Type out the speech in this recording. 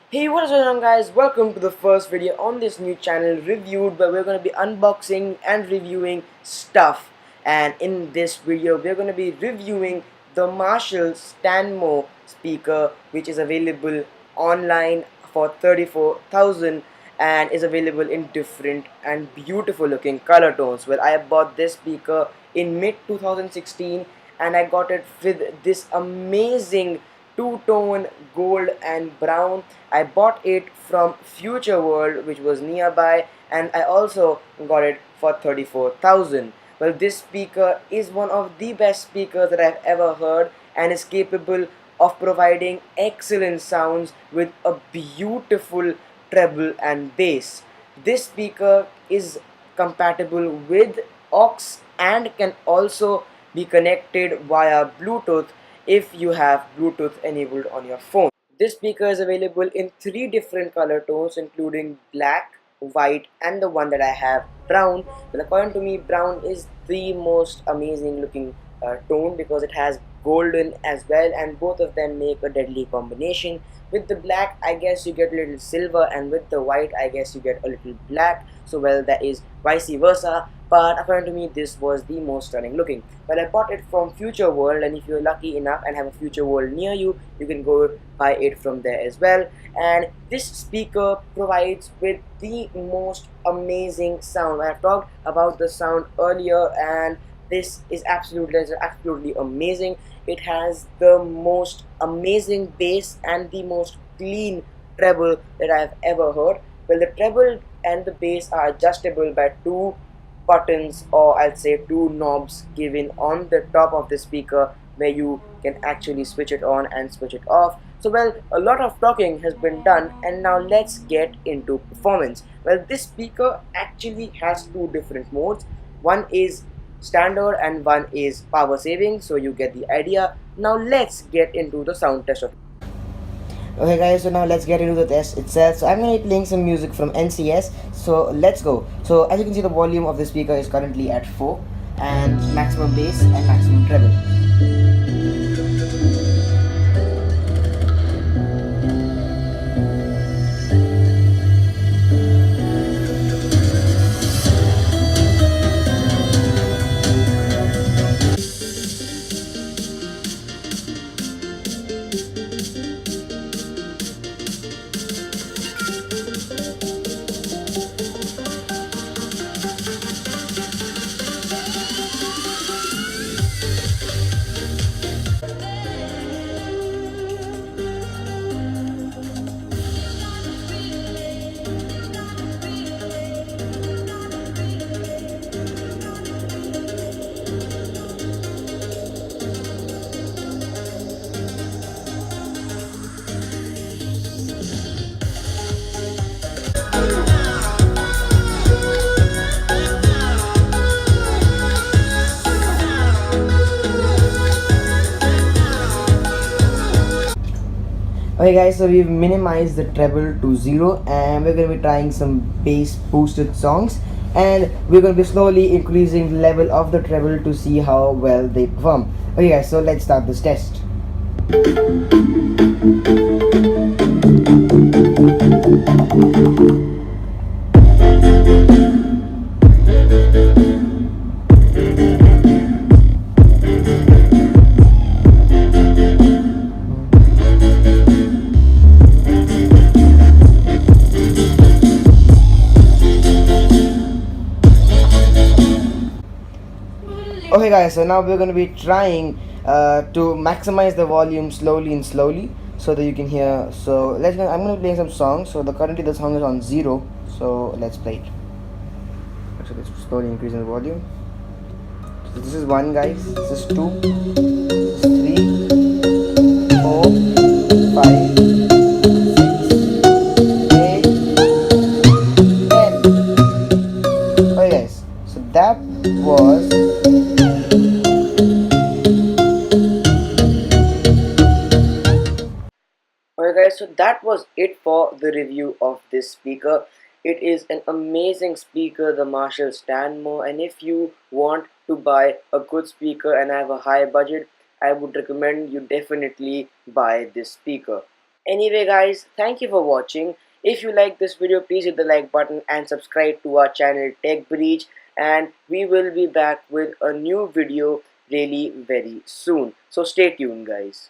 Hey, what is going on, guys? Welcome to the first video on this new channel Reviewed, where we're going to be unboxing and reviewing stuff. And in this video we're going to be reviewing the Marshall Stanmore speaker, which is available online for 34,000 and is available in different and beautiful looking color tones. Well, I bought this speaker in mid 2016 and I got it with this amazing two-tone gold and brown. I bought it from Future World, which was nearby, and I also got it for 34,000. Well, this speaker is one of the best speakers that I've ever heard and is capable of providing excellent sounds with a beautiful treble and bass. This speaker is compatible with aux and can also be connected via Bluetooth if you have Bluetooth enabled on your phone. This speaker is available in three different color tones, including black, white, and the one that I have, brown. Well, according to me, brown is the most amazing looking tone because it has golden as well, and both of them make a deadly combination. With the black, I guess you get a little silver, and with the white, I guess you get a little black. So, well, that is vice versa. But according to me, this was the most stunning looking. Well, I bought it from Future World, and if you're lucky enough and have a Future World near you, you can go buy it from there as well. And this speaker provides with the most amazing sound. I have talked about the sound earlier, and this is absolutely amazing. It has the most amazing bass and the most clean treble that I have ever heard. Well, the treble and the bass are adjustable by two buttons, or I'll say two knobs given on the top of the speaker, where you can actually switch it on and switch it off. So, well, a lot of talking has been done, and now let's get into performance. Well, this speaker actually has two different modes. One is standard and one is power saving, so you get the idea. Now let's get into the sound test of it. Okay, guys, so now let's get into the test itself. So I'm going to be playing some music from NCS, so let's go. So as you can see, the volume of the speaker is currently at 4, and maximum bass and maximum treble. Okay, guys, so we've minimized the treble to 0, and we're going to be trying some bass boosted songs, and we're going to be slowly increasing the level of the treble to see how well they perform. Okay, guys, so let's start this test. Okay, guys, so now we're going to be trying to maximize the volume slowly so that you can hear. So I'm going to be playing some songs. So currently the song is on 0, so let's play it. So let's slowly increasing the volume. So this is 1, guys. This is 2, this is 3, 4, 5, 6, 8, 10. Okay, guys, so that was Alright, guys, so that was it for the review of this speaker. It is an amazing speaker, the Marshall Stanmore, and if you want to buy a good speaker and have a high budget, I would recommend you definitely buy this speaker. Anyway guys, thank you for watching. If you like this video, please hit the like button and subscribe to our channel Tech Breach, and we will be back with a new video really very soon. So stay tuned guys.